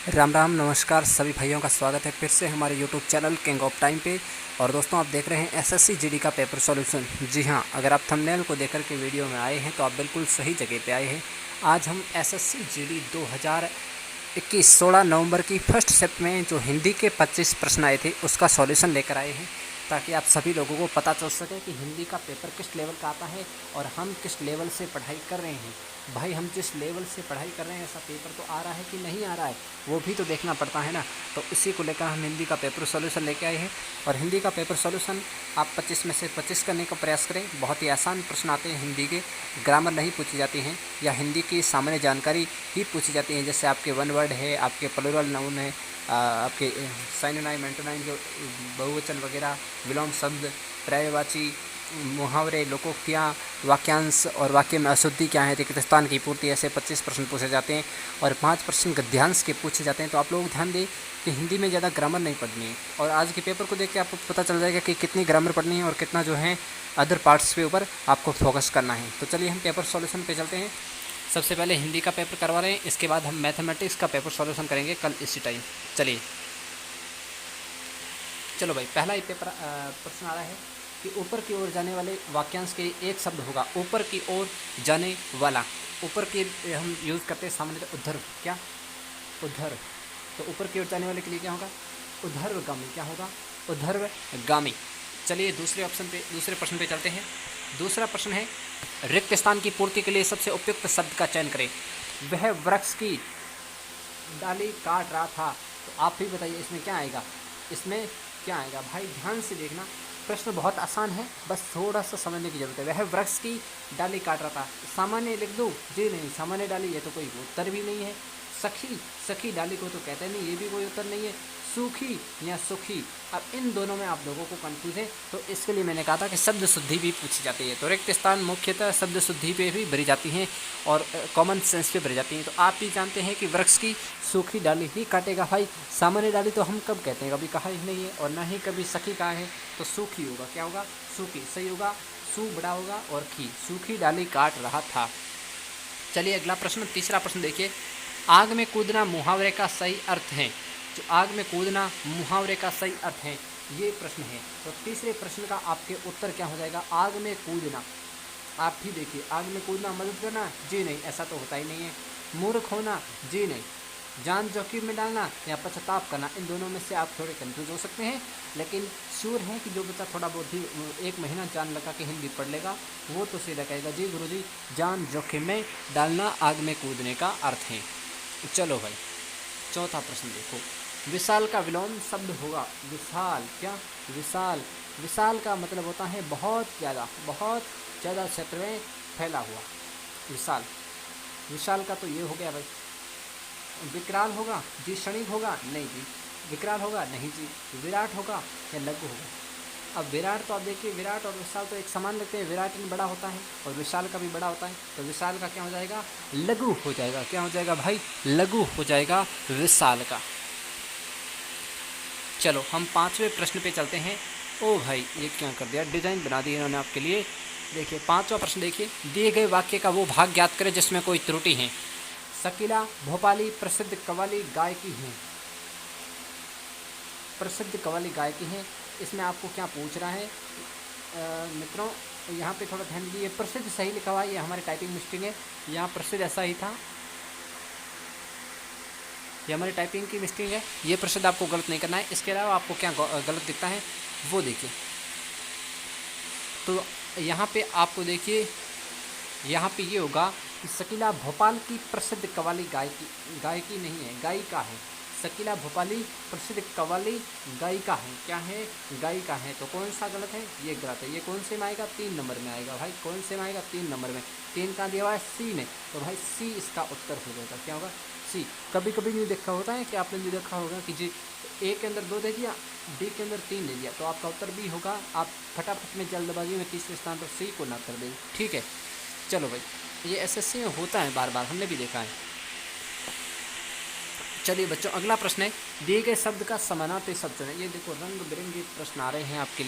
राम राम नमस्कार सभी भाइयों का स्वागत है फिर से हमारे YouTube channel king of time पे। और दोस्तों आप देख रहे हैं एसएससी जीडी का पेपर सॉल्यूशन। जी हाँ, अगर आप थंबनेल को देखकर के वीडियो में आए हैं तो आप बिल्कुल सही जगह पे आए हैं। आज हम एसएससी जीडी 2021 16 नवंबर की फर्स्ट शिफ्ट में जो हिंदी के 25 प्रश्न आए थे उसका सॉल्यूशन लेकर आए हैं, ताकि आप सभी लोगों को पता चल सके कि हिंदी का पेपर किस लेवल का आता है और हम किस लेवल से पढ़ाई कर रहे हैं। भाई हम जिस लेवल से पढ़ाई कर रहे हैं ऐसा पेपर तो आ रहा है कि नहीं आ रहा है, वो भी तो देखना पड़ता है ना। तो इसी को लेकर हम हिंदी का पेपर सॉल्यूशन लेके आए हैं। और हिंदी का पेपर सॉल्यूशन आप 25 में से 25 करने का प्रयास करें। बहुत ही आसान प्रश्न आते हैं हिंदी के, ग्रामर नहीं पूछी जाती हैं या हिंदी की सामान्य जानकारी ही पूछी जाती है। जैसे आपके वन वर्ड है, आपके प्लूरल नाउन है, आपके साइनोनाइम एंटोनाइम जो बहुवचन वगैरह, विलोम शब्द, पर्यायवाची, मुहावरे, लोकोक्तियाँ, वाक्यांश और वाक्य में अशुद्धि क्या है, रिक्त स्थान की पूर्ति, ऐसे 25 प्रश्न पूछे जाते हैं और 5 प्रश्न गद्यांश के पूछे जाते हैं। तो आप लोग ध्यान दें कि हिंदी में ज़्यादा ग्रामर नहीं पढ़नी है। और आज के पेपर को देख के आपको पता चल जाएगा कि कितनी ग्रामर पढ़नी है और कितना जो है अदर पार्ट्स के ऊपर आपको फोकस करना है। तो चलिए हम पेपर सॉल्यूशन पे चलते हैं। सबसे पहले हिंदी का पेपर करवा रहे हैं, इसके बाद हम मैथमेटिक्स का पेपर सॉल्यूशन करेंगे कल इसी टाइम। चलिए चलो भाई, पहला ही पेपर प्रश्न आ रहा है कि ऊपर की ओर जाने वाले वाक्यांश के एक शब्द होगा ऊपर की ओर जाने वाला। ऊपर की हम यूज़ करते हैं सामान्यतः उद्धर। क्या? उद्धर। तो ऊपर की ओर जाने वाले के लिए क्या होगा? उद्धर्वगामी। क्या होगा? उद्धर्वगामी। चलिए दूसरे प्रश्न पे चलते हैं। दूसरा प्रश्न है, रिक्त स्थान की पूर्ति के लिए सबसे उपयुक्त शब्द का चयन करें। वह वृक्ष की डाली काट रहा था। तो आप ही बताइए इसमें क्या आएगा? इसमें क्या आएगा भाई? ध्यान से देखना, प्रश्न बहुत आसान है, बस थोड़ा सा समझने की जरूरत है। वह वृक्ष की डाली काट रहा था, सामान्य लिख दूँ? जी नहीं, सामान्य डाली ये तो कोई उत्तर भी नहीं है। सखी डाली को तो कहते नहीं, ये भी कोई उत्तर नहीं है। सूखी या सुखी, अब इन दोनों में आप लोगों को कंफ्यूज है, तो इसके लिए मैंने कहा था कि शब्द शुद्धि भी पूछी जाती है। तो रिक्त स्थान मुख्यतः शब्द शुद्धि पे भी भरी जाती हैं और कॉमन सेंस पे भरी जाती हैं। तो आप भी जानते हैं कि वृक्ष की सूखी डाली ही काटेगा भाई। सामान्य डाली तो हम कब कहते हैं? कभी कहा ही नहीं है और ना ही कभी सखी कहा है। तो सूखी होगा। क्या होगा? सूखी। सही होगा। सू बड़ा होगा और खी, सूखी डाली काट रहा था। चलिए अगला प्रश्न, तीसरा प्रश्न देखिए। आग में कूदना मुहावरे का सही अर्थ है। जो आग में कूदना मुहावरे का सही अर्थ है, ये प्रश्न है। तो तीसरे प्रश्न का आपके उत्तर क्या हो जाएगा? आग में कूदना। आप भी देखिए, आग में कूदना मदद करना? जी नहीं, ऐसा तो होता ही नहीं है। मूर्ख होना? जी नहीं। जान जोखिम में डालना या पश्चाताप करना, इन दोनों में से आप थोड़े कंफ्यूज हो सकते हैं, लेकिन श्योर है कि जो बच्चा थोड़ा बहुत ही 1 महीना जान लगा के हिंदी पढ़ लेगा वो तो सीधा कहेगा जी गुरुजी, जान जोखिम में डालना आग में कूदने का अर्थ है। चलो भाई, चौथा प्रश्न देखो। विशाल का विलोम शब्द होगा विशाल। क्या? विशाल। विशाल का मतलब होता है बहुत ज़्यादा क्षेत्र में फैला हुआ। विशाल। विशाल का तो ये हो गया भाई। विकराल होगा? जी। क्षणिक होगा? नहीं जी। विकराल होगा? नहीं जी। विराट होगा या लघु होगा? अब विराट तो आप देखिए, विराट और विशाल तो एक समान लगते हैं। विराट में बड़ा होता है और विशाल का भी बड़ा होता है, तो विशाल का क्या हो जाएगा? लघु हो जाएगा। क्या हो जाएगा भाई? लघु हो जाएगा विशाल का। चलो हम 5वें प्रश्न पे चलते हैं। ओ भाई, ये क्या कर दिया, डिजाइन बना दी इन्होंने आपके लिए। देखिए 5वां प्रश्न देखिए। दिए गए वाक्य का वो भाग ज्ञात करें जिसमें कोई त्रुटि है। शकीला भोपाली प्रसिद्ध कव्वाली गायकी हैं। प्रसिद्ध कव्वाली गायकी हैं, इसमें आपको क्या पूछ रहा है मित्रों? यहाँ पे थोड़ा ध्यान दीजिए। प्रसिद्ध सही लिखा हुआ है, ये हमारी टाइपिंग मिस्टेक है। यहाँ प्रसिद्ध ऐसा ही था, ये हमारी टाइपिंग की मिस्टेक है। ये प्रसिद्ध आपको गलत नहीं करना है। इसके अलावा आपको क्या गलत दिखता है वो देखिए। तो यहाँ पे आपको देखिए, यहाँ पे ये होगा कि शकीला भोपाल की प्रसिद्ध कव्वाली गायकी नहीं है, गायिका है। शकीला भोपाली प्रसिद्ध कव्वाली गायिका है। क्या है? गायिका है। तो कौन सा गलत है? ये गलत है। ये कौन से में आएगा? 3 नंबर में आएगा भाई। कौन से में आएगा? 3 नंबर में। 3 कहाँ दिया हुआ है? सी में। तो भाई सी इसका उत्तर हो जाएगा। क्या होगा? सी। कभी कभी नहीं देखा होता है कि आपने भी देखा होगा कि जी ए के अंदर 2 दे दिया, बी के अंदर 3 दे दिया, तो आपका उत्तर बी होगा। आप फटाफट में जल्दबाजी में तीसरे स्थान पर सी को ना कर दें। ठीक है। चलो भाई, ये एसएससी में होता है बार बार, हमने भी देखा है। चलिए बच्चों, अगला प्रश्न है, दिए गए शब्द का समानार्थी शब्द चुनें। ये देखो रंग बिरंगे प्रश्न आ रहे हैं आपके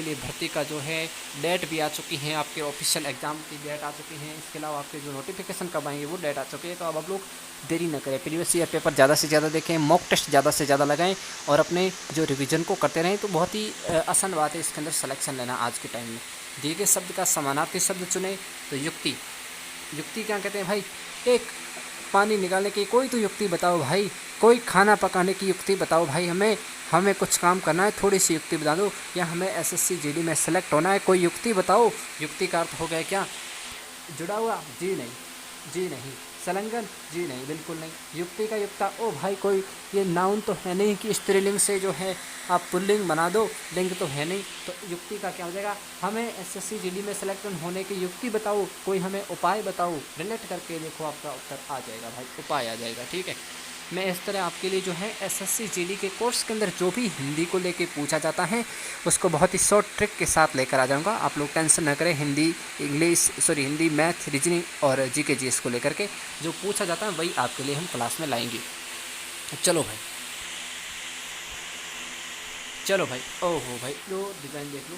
लिए भर्ती का जो है डेट भी आ चुकी है, आपके ऑफिशियल एग्जाम की डेट आ चुकी है, इसके अलावा आपके जो नोटिफिकेशन कब आएंगे वो डेट आ चुकी है। तो अब आप लोग देरी न करें, प्रीवियस ईयर पेपर ज़्यादा से ज़्यादा देखें, मॉक टेस्ट ज़्यादा से ज़्यादा लगाएं और अपने जो रिविज़न को करते रहें। तो बहुत ही आसान बात है इसके अंदर सिलेक्शन लेना आज के टाइम में। दिए गए शब्द का समानार्थी शब्द चुने। तो युक्ति क्या कहते हैं भाई? एक पानी निकालने की कोई तो युक्ति बताओ भाई, कोई खाना पकाने की युक्ति बताओ भाई, हमें कुछ काम करना है, थोड़ी सी युक्ति बता दो, या हमें एसएससी जीडी में सेलेक्ट होना है, कोई युक्ति बताओ। युक्ति का अर्थ हो गया क्या? जुड़ा हुआ? जी नहीं। संलग्न? जी नहीं, बिल्कुल नहीं। युक्ति का युक्ता, ओ भाई कोई ये नाउन तो है नहीं कि स्त्रीलिंग से जो है आप पुल्लिंग बना दो, लिंग तो है नहीं। तो युक्ति का क्या हो जाएगा? हमें एसएससी जीडी में सेलेक्ट होने की युक्ति बताओ, कोई हमें उपाय बताओ। रिलेट करके देखो आपका उत्तर आ जाएगा भाई, उपाय आ जाएगा। ठीक है, मैं इस तरह आपके लिए जो है एसएससी जीडी के कोर्स के अंदर जो भी हिंदी को लेके पूछा जाता है उसको बहुत ही शॉर्ट ट्रिक के साथ लेकर आ जाऊंगा। आप लोग टेंशन न करें, हिंदी मैथ रीजनिंग और जीके जीएस को लेकर के जो पूछा जाता है वही आपके लिए हम क्लास में लाएंगे। चलो भाई, ओहो भाई, जो डिज़ाइन देख लो।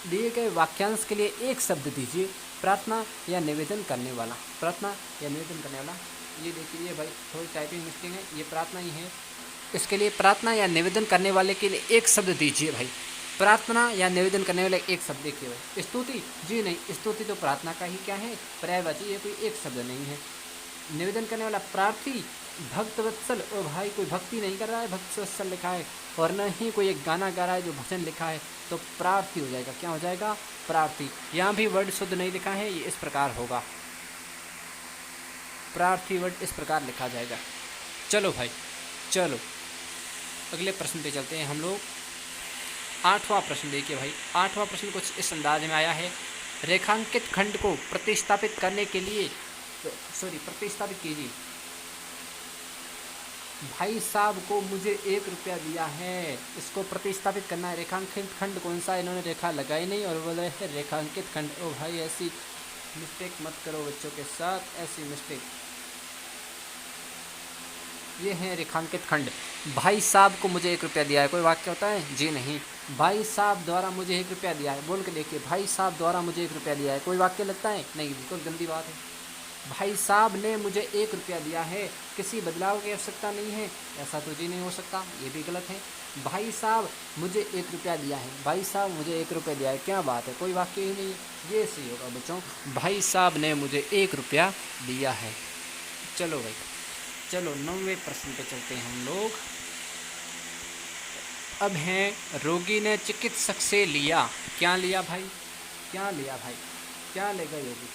दिए गए वाक्यांश के लिए एक शब्द दीजिए, प्रार्थना या निवेदन करने वाला। ये देखिए, ये भाई थोड़ी टाइपिंग मिस्टेक है, ये प्रार्थना ही है। इसके लिए प्रार्थना या निवेदन करने वाले के लिए एक शब्द दीजिए भाई। प्रार्थना या निवेदन करने वाले एक शब्द देखिए भाई। स्तुति? जी नहीं, स्तुति तो प्रार्थना का ही क्या है, पर्यायवाची, ये कोई एक शब्द नहीं है। निवेदन करने वाला प्रार्थी, भक्तवत्सल, ओ भाई कोई भक्ति नहीं कर रहा है, भक्तवत्सल लिखा है, और न ही कोई एक गाना गा रहा है जो भजन लिखा है, तो प्रार्थी हो जाएगा। क्या हो जाएगा? प्रार्थी। यहाँ भी वर्ड शुद्ध नहीं लिखा है, ये इस प्रकार होगा, प्रार्थी वर्ड इस प्रकार लिखा जाएगा। चलो भाई, चलो अगले प्रश्न पे चलते हैं हम लोग। 8वां प्रश्न देखिए भाई। 8वां प्रश्न कुछ इस अंदाज में आया है, रेखांकित खंड को प्रतिस्थापित कीजिए। भाई साहब को मुझे 1 रुपया दिया है, इसको प्रतिस्थापित करना है। रेखांकित खंड कौन सा? इन्होंने रेखा लगाई नहीं और बोले है रेखांकित खंड। ओ भाई ऐसी मिस्टेक मत करो बच्चों के साथ, ऐसी मिस्टेक। ये है रेखांकित खंड। भाई साहब को मुझे 1 रुपया दिया है, कोई वाक्य होता है? जी नहीं। भाई साहब द्वारा मुझे 1 रुपया दिया है, बोल के देखिए, भाई साहब द्वारा मुझे 1 रुपया दिया है, कोई वाक्य लगता है? नहीं, बिल्कुल गंदी बात है। भाई साहब ने मुझे 1 रुपया दिया है, किसी बदलाव की आवश्यकता नहीं है, ऐसा तो जी नहीं हो सकता, ये भी गलत है। भाई साहब मुझे 1 रुपया दिया है, भाई साहब मुझे 1 रुपया दिया है, क्या बात है, कोई वाक्य ही नहीं, ये सही होगा बच्चों। भाई साहब ने मुझे 1 रुपया दिया है। चलो भाई, चलो 9वें प्रश्न पे चलते हैं हम लोग। अब हैं, रोगी ने चिकित्सक से लिया, क्या लिया भाई? क्या लेगा रोगी?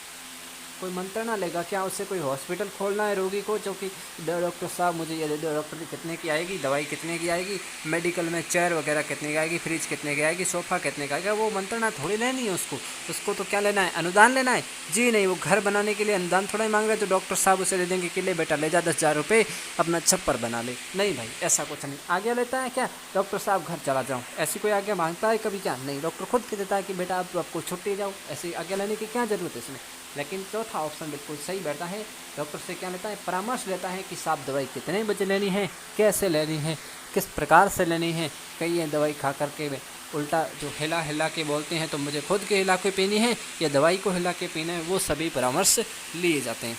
कोई मंत्रणा लेगा क्या? उससे कोई हॉस्पिटल खोलना है रोगी को, जो कि डॉक्टर साहब मुझे ये दे दो, डॉक्टर की कितने की आएगी, दवाई कितने की आएगी, मेडिकल में चेयर वगैरह कितने की आएगी, फ्रिज कितने की आएगी, सोफ़ा कितने का आएगा, वो मंत्रणा थोड़ी लेनी है उसको तो क्या लेना है? अनुदान लेना है। जी नहीं, वो घर बनाने के लिए अनुदान थोड़ा ही मांग रहा है, तो डॉक्टर साहब उसे दे देंगे कि ले बेटा ले जा 10,000 रुपये, अपना छप्पर बना ले। नहीं भाई, ऐसा कुछ नहीं। आगे लेता है क्या? डॉक्टर साहब घर चला जाऊँ, ऐसी कोई आगे मांगता है कभी? क्या नहीं, डॉक्टर खुद के देता है कि बेटा आप आपको छुट्टी जाओ, ऐसे आगे लेने की क्या ज़रूरत है इसमें। लेकिन चौथा ऑप्शन बिल्कुल सही बैठा है। डॉक्टर से क्या लेता है? परामर्श लेता है कि साहब दवाई कितने बजे लेनी है, कैसे लेनी है, किस प्रकार से लेनी है। कई ये दवाई खा करके उल्टा जो हिला के बोलते हैं, तो मुझे खुद के हिला के पीनी है या दवाई को हिला के पीना है, वो सभी परामर्श लिए जाते हैं।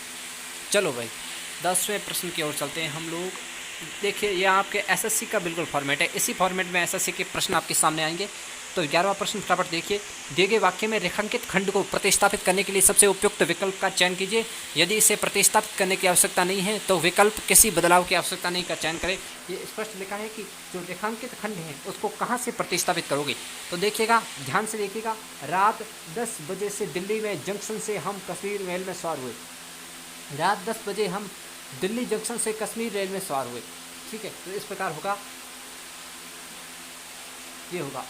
चलो भाई 10वें प्रश्न की ओर चलते हैं हम लोग। देखिए ये आपके एसएससी का बिल्कुल फॉर्मेट है, इसी फॉर्मेट में एसएससी के प्रश्न आपके सामने आएंगे। तो 11वां प्रश्न फटाफट देखिए। दिए गए वाक्य में रेखांकित खंड को प्रतिस्थापित करने के लिए सबसे उपयुक्त विकल्प का चयन कीजिए। यदि इसे प्रतिस्थापित करने की आवश्यकता नहीं है तो विकल्प किसी बदलाव की आवश्यकता नहीं का चयन करें। ये स्पष्ट लिखा है कि जो रेखांकित खंड है उसको कहाँ से प्रतिस्थापित करोगे। तो देखिएगा, ध्यान से देखिएगा। रात 10 बजे से दिल्ली में जंक्शन से हम कश्मीर रेल में सवार हुए। रात 10 बजे हम दिल्ली जंक्शन से कश्मीर रेल में सवार हुए। ठीक है, तो इस प्रकार होगा, ये होगा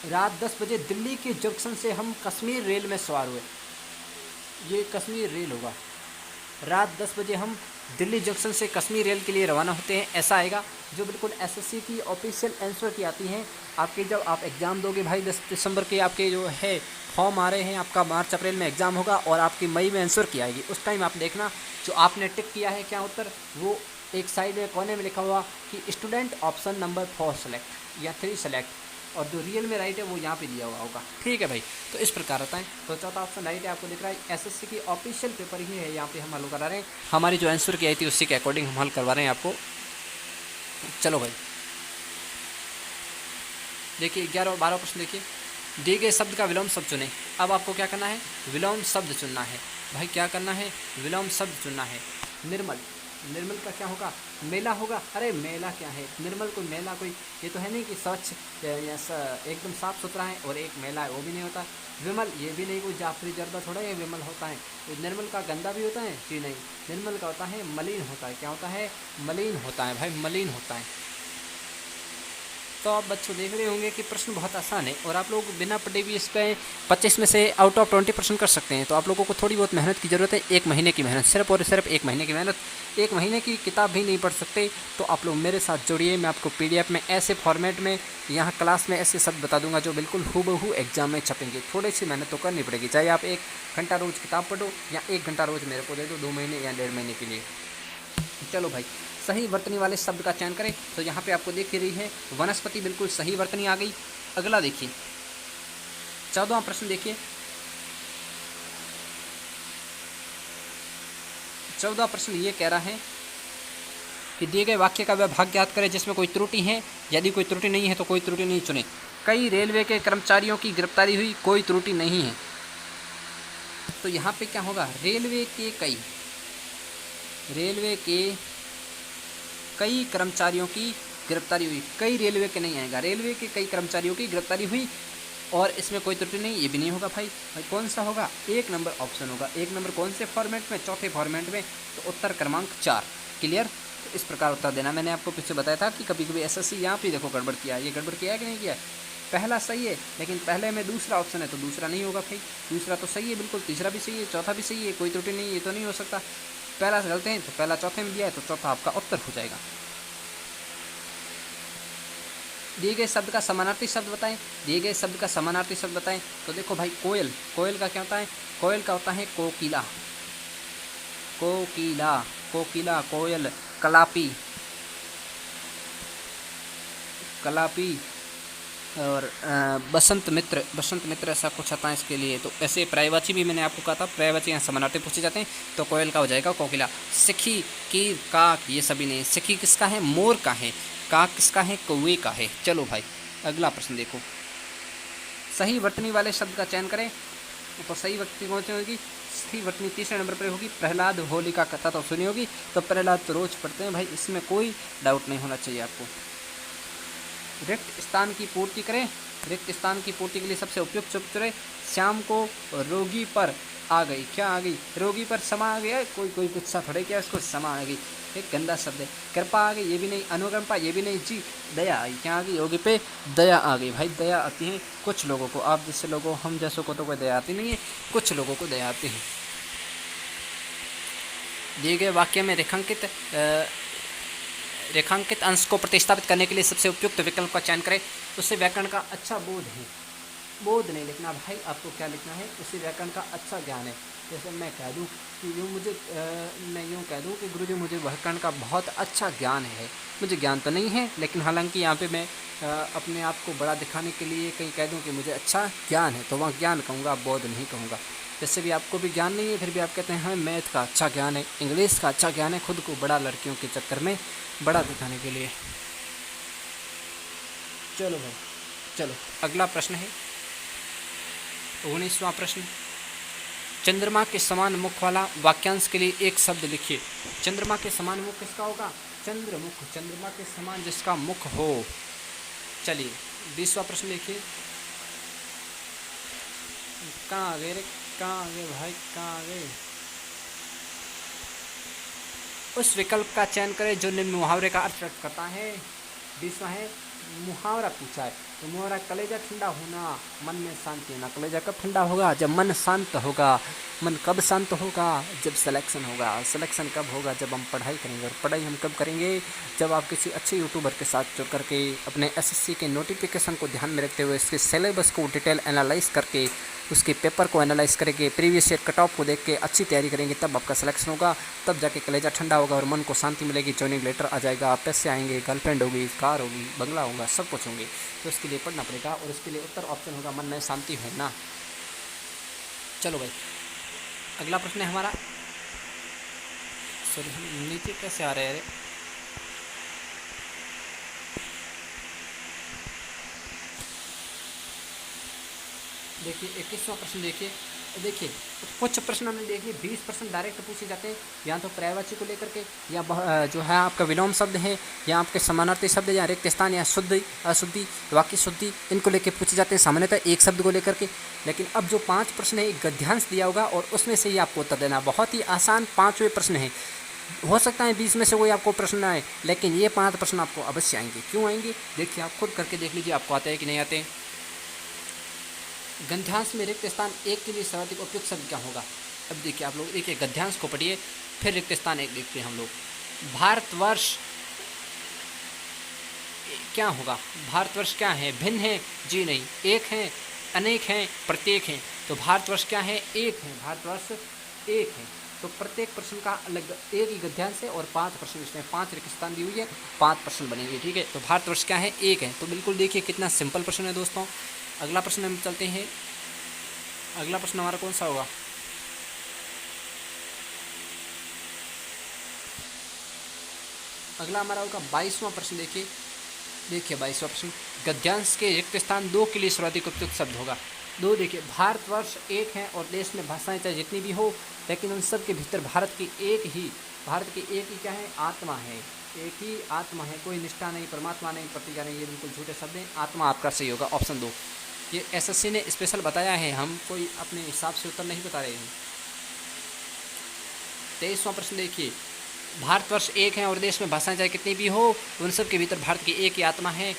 रात 10 बजे दिल्ली के जंक्शन से हम कश्मीर रेल में सवार हुए। ये कश्मीर रेल होगा। रात 10 बजे हम दिल्ली जंक्शन से कश्मीर रेल के लिए रवाना होते हैं, ऐसा आएगा। जो बिल्कुल एसएससी की ऑफिशियल आंसर की आती हैं आपके, जब आप एग्ज़ाम दोगे भाई 10 दिसंबर के आपके जो है फॉर्म आ रहे हैं, आपका मार्च अप्रैल में एग्ज़ाम होगा और आपकी मई में आंसर की आएगी। उस टाइम आप देखना जो आपने टिक किया है क्या उत्तर, वो एक साइड में कोने में लिखा हुआ कि स्टूडेंट ऑप्शन नंबर 4 सेलेक्ट या 3 सेलेक्ट, और जो रियल में राइट है वो यहाँ पे दिया हुआ होगा। ठीक है भाई, तो इस प्रकार होता है। तो चौथा ऑप्शन राइट है, आपको दिख रहा है एसएससी की ऑफिशियल पेपर ही है, यहाँ पे हम हल करा रहे हैं। हमारी जो आंसर की आई थी उसी के अकॉर्डिंग हम हल करवा रहे हैं आपको। चलो भाई देखिए 11 और 12 प्रश्न देखिए। दिए गए शब्द का विलोम शब्द चुनें। अब आपको क्या करना है, विलोम शब्द चुनना है भाई। क्या करना है, विलोम शब्द चुनना है। निर्मल, निर्मल का क्या होगा, मेला होगा। अरे मेला क्या है, निर्मल कोई मेला कोई ये तो है नहीं कि स्वच्छ एकदम साफ सुथरा है, और एक मेला है वो भी नहीं होता। विमल ये भी नहीं, कोई जाफरी जर्दा थोड़ा ये विमल होता है। तो निर्मल का गंदा भी होता है जी नहीं, निर्मल का होता है मलिन होता है। क्या होता है, मलिन होता है भाई, मलिन होता है। तो आप बच्चों देख रहे होंगे कि प्रश्न बहुत आसान है और आप लोग बिना पढ़े भी इस पर 25 में से आउट ऑफ 20 प्रश्न कर सकते हैं। तो आप लोगों को थोड़ी बहुत मेहनत की ज़रूरत है, 1 महीने की मेहनत, सिर्फ और सिर्फ 1 महीने की मेहनत। 1 महीने की किताब भी नहीं पढ़ सकते तो आप लोग मेरे साथ जुड़िए। मैं आपको PDF में ऐसे फॉर्मेट में यहाँ क्लास में ऐसे शब्द बता दूंगा जो बिल्कुल हूबहू एग्जाम में छपेंगे। थोड़ी सी मेहनत तो करनी पड़ेगी, चाहे आप 1 घंटा रोज़ किताब पढ़ो या 1 घंटा रोज़ मेरे को दे दो 2 महीने या 1.5 महीने के लिए। चलो भाई, सही वर्तनी वाले शब्द का चयन करें। तो यहाँ पे आपको दिख रही है वनस्पति, बिल्कुल सही वर्तनी आ गई। अगला देखिए 14वां प्रश्न देखिए। 14वां प्रश्न ये कह रहा है कि दिए गए वाक्य का वह भाग ज्ञात करें जिसमें कोई त्रुटि है, यदि कोई त्रुटि नहीं है तो कोई त्रुटि नहीं चुने। कई रेलवे के कर्मचारियों की गिरफ्तारी हुई, कोई त्रुटि नहीं है। तो यहाँ पे क्या होगा, रेलवे के कई कर्मचारियों की गिरफ्तारी हुई। कई रेलवे के नहीं आएगा, रेलवे के कई कर्मचारियों की गिरफ्तारी हुई और इसमें कोई त्रुटि नहीं, ये भी नहीं होगा भाई। कौन सा होगा, 1 नंबर ऑप्शन होगा। 1 नंबर कौन से फॉर्मेट में, चौथे फॉर्मेट में। तो उत्तर क्रमांक 4 क्लियर। तो इस प्रकार उत्तर देना। मैंने आपको पीछे बताया था कि कभी कभी एसएससी यहाँ पे देखो गड़बड़ किया है, ये गड़बड़ किया है कि नहीं किया। पहला सही है लेकिन पहले में दूसरा ऑप्शन है तो दूसरा नहीं होगा भाई। दूसरा तो सही है बिल्कुल, तीसरा भी सही है, चौथा भी सही है, कोई त्रुटि नहीं, ये तो नहीं हो सकता। पहला से गलत है तो पहला चौथे में दिया है तो चौथा आपका उत्तर हो जाएगा। दिए गए शब्द का समानार्थी शब्द बताएं। दिए गए शब्द का समानार्थी शब्द बताएं। तो देखो भाई कोयल, कोयल का क्या होता है, कोयल का होता है कोकिला, कोकिला, कोकिला, कोयल। कलापी, कलापी। और बसंत मित्र, बसंत मित्र ऐसा कुछ आता है इसके लिए। तो ऐसे पर्यायवाची भी मैंने आपको कहा था, पर्यायवाची यहाँ समानार्थी पूछे जाते हैं तो कोयल का हो जाएगा कोकिला। सिखी, कीर, काक ये सभी नहीं। सिखी किसका है, मोर का है। काक किसका है, कौवे का है। चलो भाई अगला प्रश्न देखो। सही वर्तनी वाले शब्द का चयन करें। तो सही वर्तनी कौन सी होगी, सही वर्तनी तीसरे नंबर पर होगी। प्रहलाद होलिका कथा तो सुनी होगी, तो प्रहलाद तो रोज पढ़ते हैं भाई, इसमें कोई डाउट नहीं होना चाहिए आपको। रिक्त स्थान की पूर्ति करें। रिक्त स्थान की पूर्ति के लिए सबसे उपयुक्त शब्द चुने। शाम को रोगी पर आ गई, क्या आ गई, रोगी पर समा आ गया। कोई गुस्सा थोड़े क्या, उसको समा आ गई, एक गंदा शब्द है। कृपा आ गई, ये भी नहीं। अनुकंपा ये भी नहीं जी। दया आई, क्या आ गई, रोगी पे दया आ गई। भाई दया आती है कुछ लोगों को, आप जैसे लोगों, हम जैसों को तो कोई दया आती नहीं है, कुछ लोगों को दया आती है। दिए गए वाक्य में रेखांकित अंश को प्रतिस्थापित करने के लिए सबसे उपयुक्त विकल्प का चयन करें। उससे व्याकरण का अच्छा बोध है, बोध नहीं लिखना भाई, आपको क्या लिखना है, उससे व्याकरण का अच्छा ज्ञान है। जैसे मैं कह दूं कि मैं यूँ कह दूं कि गुरुजी मुझे व्याकरण का बहुत अच्छा ज्ञान है। मुझे ज्ञान तो नहीं है, लेकिन हालांकि यहाँ पे मैं अपने आप को बड़ा दिखाने के लिए कहीं कह दूं कि मुझे अच्छा ज्ञान है, तो वहाँ ज्ञान कहूँगा, बोध नहीं कहूँगा। जैसे भी आपको भी ज्ञान नहीं है फिर भी आप कहते हैं हमें मैथ का अच्छा ज्ञान है, इंग्लिश का अच्छा ज्ञान है, खुद को बड़ा लड़कियों के चक्कर में बड़ा दिखाने के लिए। चलो भाई चलो अगला प्रश्न है 19वां प्रश्न। चंद्रमा के समान मुख वाला वाक्यांश के लिए एक शब्द लिखिए। चंद्रमा के समान मुख किसका होगा, चंद्रमुख, चंद्रमा के समान जिसका मुख हो। चलिए 20वां प्रश्न देखिए। कहाँ आ गए रे, कहाँ आ गए भाई, कहाँ आ गए। उस विकल्प का चयन करें जो निम्न मुहावरे का अर्थ व्यक्त करता है। 20वां है मुहावरा पूछा है। तो मोहरा कलेजा ठंडा होना, मन में शांति होना। कलेजा कब ठंडा होगा? जब मन शांत होगा। मन कब शांत होगा? जब सिलेक्शन होगा। सिलेक्शन कब होगा? जब हम पढ़ाई करेंगे। और पढ़ाई हम कब करेंगे? जब आप किसी अच्छे यूट्यूबर के साथ जुड़ करके अपने एसएससी के नोटिफिकेशन को ध्यान में रखते हुए इसके सिलेबस को डिटेल एनालाइज करके उसके पेपर को एनालाइज करके प्रीवियस ईयर कट ऑफ को देख के अच्छी तैयारी करेंगे, तब आपका सिलेक्शन होगा। तब जाके कलेजा ठंडा होगा और मन को शांति मिलेगी, जॉइनिंग लेटर आ जाएगा, पैसे आएंगे, गर्लफ्रेंड होगी, कार होगी, बंगला होगा, सब कुछ होंगे। तो इसके लिए पढ़ना पड़ेगा और इसके लिए उत्तर ऑप्शन होगा मन में शांति होना। चलो भाई, अगला प्रश्न है हमारा। सॉरी, नीचे कैसे आ रहे हैं? देखिए 21वां प्रश्न देखिए कुछ प्रश्न हमने देखिए 20% डायरेक्ट पूछे जाते हैं, या तो पर्यायवाची को लेकर के, या जो है आपका विलोम शब्द है, या आपके समानार्थी शब्द, या रिक्त स्थान, या शुद्धि अशुद्धि, वाक्य शुद्धि, इनको लेकर पूछे जाते हैं सामान्यतः एक शब्द को लेकर के। लेकिन अब जो 5 प्रश्न है, एक गद्यांश दिया होगा और उसमें से ही आपको उत्तर देना। बहुत ही आसान 5वें प्रश्न है। हो सकता है 20 में से कोई आपको प्रश्न आए, लेकिन ये 5 प्रश्न आपको अवश्य आएंगे। क्यों आएंगे? देखिए, आप खुद करके देख लीजिए आपको आते हैं कि नहीं आते। गद्यांश में रिक्त स्थान एक के लिए सर्वाधिक उपयुक्त शब्द क्या होगा? अब देखिए, आप लोग देखिए गद्यांश को पढ़िए, फिर रिक्त स्थान एक देखते हैं हम लोग। भारतवर्ष क्या होगा? भारतवर्ष क्या है? भिन्न है? जी नहीं। एक है? अनेक हैं? प्रत्येक हैं? तो भारतवर्ष क्या है? एक है। भारतवर्ष एक है। तो प्रत्येक प्रश्न का अलग एक ही गद्यांश है और 5 प्रश्न इसमें 5 रिक्त स्थान दी हुई है, 5 प्रश्न बनेंगे। ठीक है, तो भारतवर्ष क्या है? एक है। तो बिल्कुल देखिए कितना सिंपल प्रश्न है दोस्तों। अगला प्रश्न हम चलते हैं। अगला प्रश्न हमारा कौन सा होगा? अगला हमारा होगा 22वां प्रश्न। देखिए 22वां प्रश्न, गद्यांश के रिक्त स्थान 2 के लिए सर्वाधिक उपयुक्त शब्द होगा। 2 देखिए, भारतवर्ष एक है और देश में भाषाएं चाहे जितनी भी हो, लेकिन उन सब के भीतर भारत की एक ही क्या है? आत्मा है। एक ही आत्मा है, कोई निष्ठा नहीं, परमात्मा नहीं, प्रतिज्ञा नहीं, ये बिल्कुल झूठे शब्द हैं। आत्मा आपका सही होगा, ऑप्शन 2। ये एसएससी ने स्पेशल बताया है, हम कोई अपने हिसाब से उत्तर नहीं बता रहे हैं। 23वां प्रश्न देखिए, भारतवर्ष एक है और देश में भाषाएं चाहे कितनी भी हो, उन सब के भीतर भारत की एक ही आत्मा है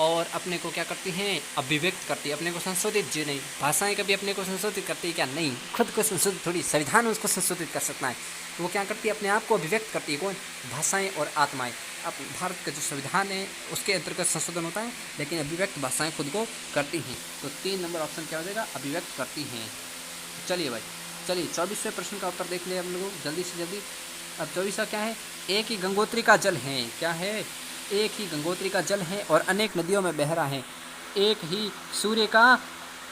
और अपने को क्या करती हैं? अभिव्यक्त करती है। अपने को संशोधित जी नहीं। भाषाएं कभी अपने को संशोधित करती है क्या? नहीं। खुद को संशोधित थोड़ी, संविधान उसको संशोधित कर सकता है। तो वो क्या करती है? अपने आप को अभिव्यक्त करती है। कौन? भाषाएं और आत्माएं। अब भारत का जो संविधान है उसके अंतर्गत संशोधन होता है, लेकिन अभिव्यक्त भाषाएं खुद को करती हैं। तो 3 नंबर ऑप्शन क्या हो जाएगा? अभिव्यक्त करती हैं। चलिए भाई, चलिए 24वें प्रश्न का उत्तर देख लिया हम लोग जल्दी से जल्दी। अब 24वां क्या है? एक ही गंगोत्री का जल है। क्या है? एक ही गंगोत्री का जल है और अनेक नदियों में बह रहा है। एक ही सूर्य का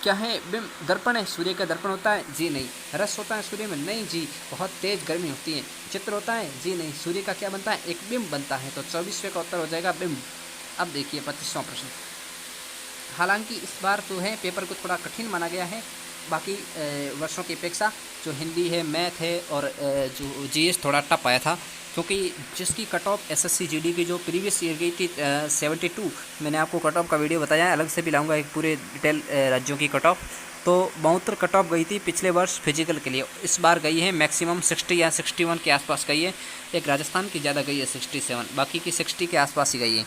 क्या है? बिंब दर्पण है। सूर्य का दर्पण होता है? जी नहीं। रस होता है सूर्य में? नहीं जी। बहुत तेज गर्मी होती है। चित्र होता है? जी नहीं। सूर्य का क्या बनता है? एक बिंब बनता है। तो 24वें का उत्तर हो जाएगा बिंब। अब देखिए 25वां प्रश्न। हालांकि इस बार जो है पेपर को थोड़ा कठिन माना गया है बाकी वर्षों की अपेक्षा। जो हिंदी है, मैथ है और जो जीएस थोड़ा टफ आया था, क्योंकि जिसकी कट ऑफ एसएससी जीडी की जो प्रीवियस ईयर गई थी 72, मैंने आपको कट ऑफ का वीडियो बताया है, अलग से भी लाऊंगा एक पूरे डिटेल राज्यों की कट ऑफ। तो 72 कट ऑफ गई थी पिछले वर्ष फिजिकल के लिए। इस बार गई है मैक्सिमम 60 या 61 के आसपास गई है। एक राजस्थान की ज़्यादा गई है 67, बाकी की 60 के आसपास ही गई है।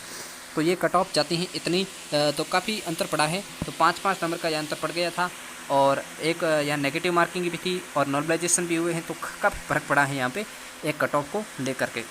तो ये कट ऑफ जाती हैं इतनी, तो काफ़ी अंतर पड़ा है। तो 5-5 नंबर का यह अंतर पड़ गया था और एक यहाँ नेगेटिव मार्किंग भी थी और नॉर्मलाइजेशन भी हुए हैं, तो काफ़ी फर्क पड़ा है यहाँ पे एक कट ऑफ को लेकर के।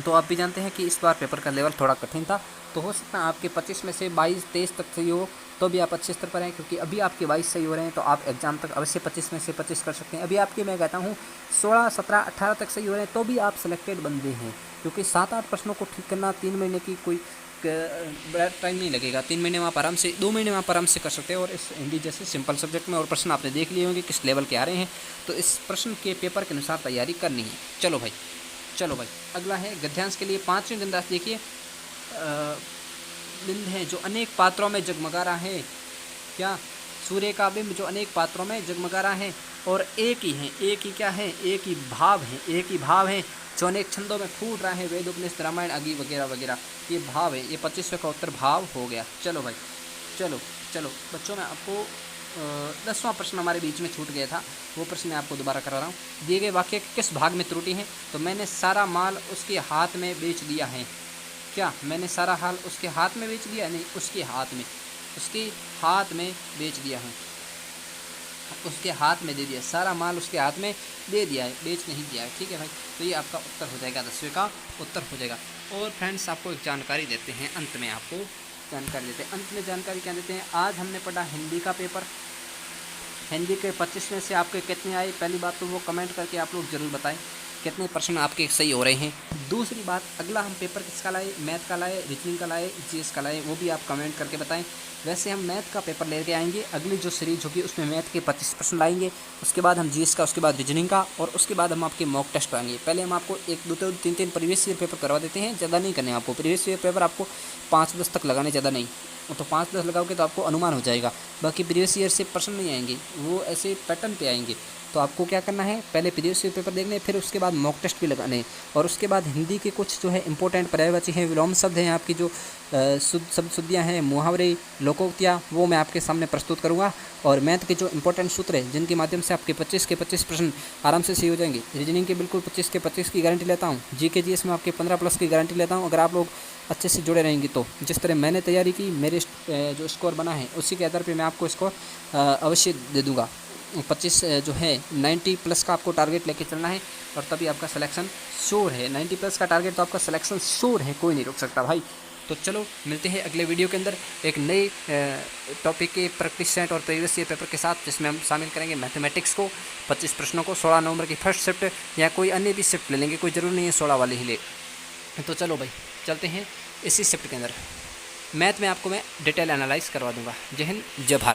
तो आप भी जानते हैं कि इस बार पेपर का लेवल थोड़ा कठिन था। तो हो सकता है आपके 25 में से 22-23 तक सही हो, तो भी आप अच्छे स्तर पर हैं, क्योंकि अभी आपके 22 सही हो रहे हैं, तो आप एग्जाम तक अवश्य 25 में से 25 कर सकते हैं। अभी आपके मैं कहता हूँ 16, 17, 18 तक सही हो रहे हैं, तो भी आप सिलेक्टेड बंदे हैं, क्योंकि 7-8 प्रश्नों को ठीक करना 3 महीने की कोई बड़ा टाइम नहीं लगेगा। 3 महीने में आप आराम से, 2 महीने में आप आराम से कर सकते हैं। और इस हिंदी जैसे सिंपल सब्जेक्ट में और प्रश्न आपने देख लिए होंगे किस लेवल के आ रहे हैं, तो इस प्रश्न के पेपर के अनुसार तैयारी करनी है। चलो भाई अगला है गद्यांश के लिए 5वें गद्यांश। देखिए बिंब है जो अनेक पात्रों में जगमगा रहा है। क्या? सूर्य का बिंब जो अनेक पात्रों में जगमगा रहा है और एक ही है, एक ही क्या है? एक ही भाव है, एक ही भाव है जो अनेक छंदों में फूट रहा है। वेद, उपनिषद, रामायण आदि वगैरह वगैरह, ये भाव है। ये 25वें का उत्तर भाव हो गया। चलो भाई, चलो बच्चों, मैं आपको 10वां प्रश्न हमारे बीच में छूट गया था, वो प्रश्न मैं आपको दोबारा करा रहा हूँ। दिए गए वाक्य के किस भाग में त्रुटि है? तो मैंने सारा माल उसके हाथ में बेच दिया है। क्या? मैंने सारा हाल उसके हाथ में बेच दिया? नहीं, उसके हाथ में। उसके हाथ में बेच दिया हूँ, उसके हाथ में दे दिया, सारा माल उसके हाथ में दे दिया है, बेच नहीं दिया है। ठीक है भाई, तो ये आपका उत्तर हो जाएगा, 10वें का उत्तर हो जाएगा। और फ्रेंड्स आपको एक जानकारी देते हैं, अंत में आपको जानकारी देते हैं, अंत में जानकारी क्या देते हैं। आज हमने पढ़ा हिंदी का पेपर, हिंदी के 25 में से आपके कितने आए, पहली बात तो वो कमेंट करके आप लोग ज़रूर बताएं कितने % आपके सही हो रहे हैं। दूसरी बात, अगला हम पेपर किसका लाए, मैथ का लाए, रीजनिंग का लाए, जीएस का लाए, वो भी आप कमेंट करके बताएं। वैसे हम मैथ का पेपर लेके आएंगे, अगली जो सीरीज होगी उसमें मैथ के 25% लाएंगे, उसके बाद हम जीएस का, उसके बाद रीजनिंग का, और उसके बाद हम आपके मॉक टेस्ट कराएंगे। पहले हम आपको 1 2 3 प्रीवियस ईयर पेपर करवा देते हैं, ज़्यादा नहीं करने आपको। प्रीवियस ईयर पेपर आपको 5-10 तक लगाने, ज़्यादा नहीं, तो 5-10 लगाओगे तो आपको अनुमान हो जाएगा। बाकी प्रीवियस ईयर से प्रश्न नहीं आएंगे, वो ऐसे पैटर्न पे आएंगे। तो आपको क्या करना है, पहले प्रीवियस ईयर पेपर देखने, फिर उसके बाद मॉक टेस्ट भी लगाने, और उसके बाद हिंदी के कुछ जो है इंपॉर्टेंट पर्यायवाची हैं, विलोम शब्द हैं, आपकी जो शब्द शुद्धियाँ हैं, मुहावरे, लोकोक्तियाँ, वो मैं आपके सामने प्रस्तुत करूँगा। और मैथ के जो इंपॉर्टेंट सूत्र हैं जिनके माध्यम से आपके 25 के 25 प्रश्न आराम से सही हो जाएंगे। रीजनिंग के बिल्कुल 25 के 25 की गारंटी लेता हूँ। जीके जीएस में आपके 15+ की गारंटी लेता हूँ, अगर आप लोग अच्छे से जुड़े रहेंगे तो। जिस तरह मैंने तैयारी की, मेरे जो स्कोर बना है उसी के आधार पे मैं आपको स्कोर अवश्य दे दूँगा। 25 जो है 90+ का आपको टारगेट लेके चलना है, और तभी आपका सिलेक्शन श्योर है। 90+ का टारगेट तो आपका सिलेक्शन श्योर है, कोई नहीं रोक सकता भाई। तो चलो मिलते हैं अगले वीडियो के अंदर एक नए टॉपिक के प्रैक्टिस सेट और प्रीवियस ईयर पेपर के साथ, जिसमें हम शामिल करेंगे मैथमेटिक्स को, 25 प्रश्नों को, 16 नवंबर की फर्स्ट शिफ्ट, या कोई अन्य भी शिफ्ट ले लेंगे, कोई ज़रूरी नहीं है 16 वाले ही ले। तो चलो भाई चलते हैं इसी शिफ्ट के अंदर। मैथ में आपको मैं डिटेल एनालाइज करवा दूंगा। जय हिंद, जय भारत।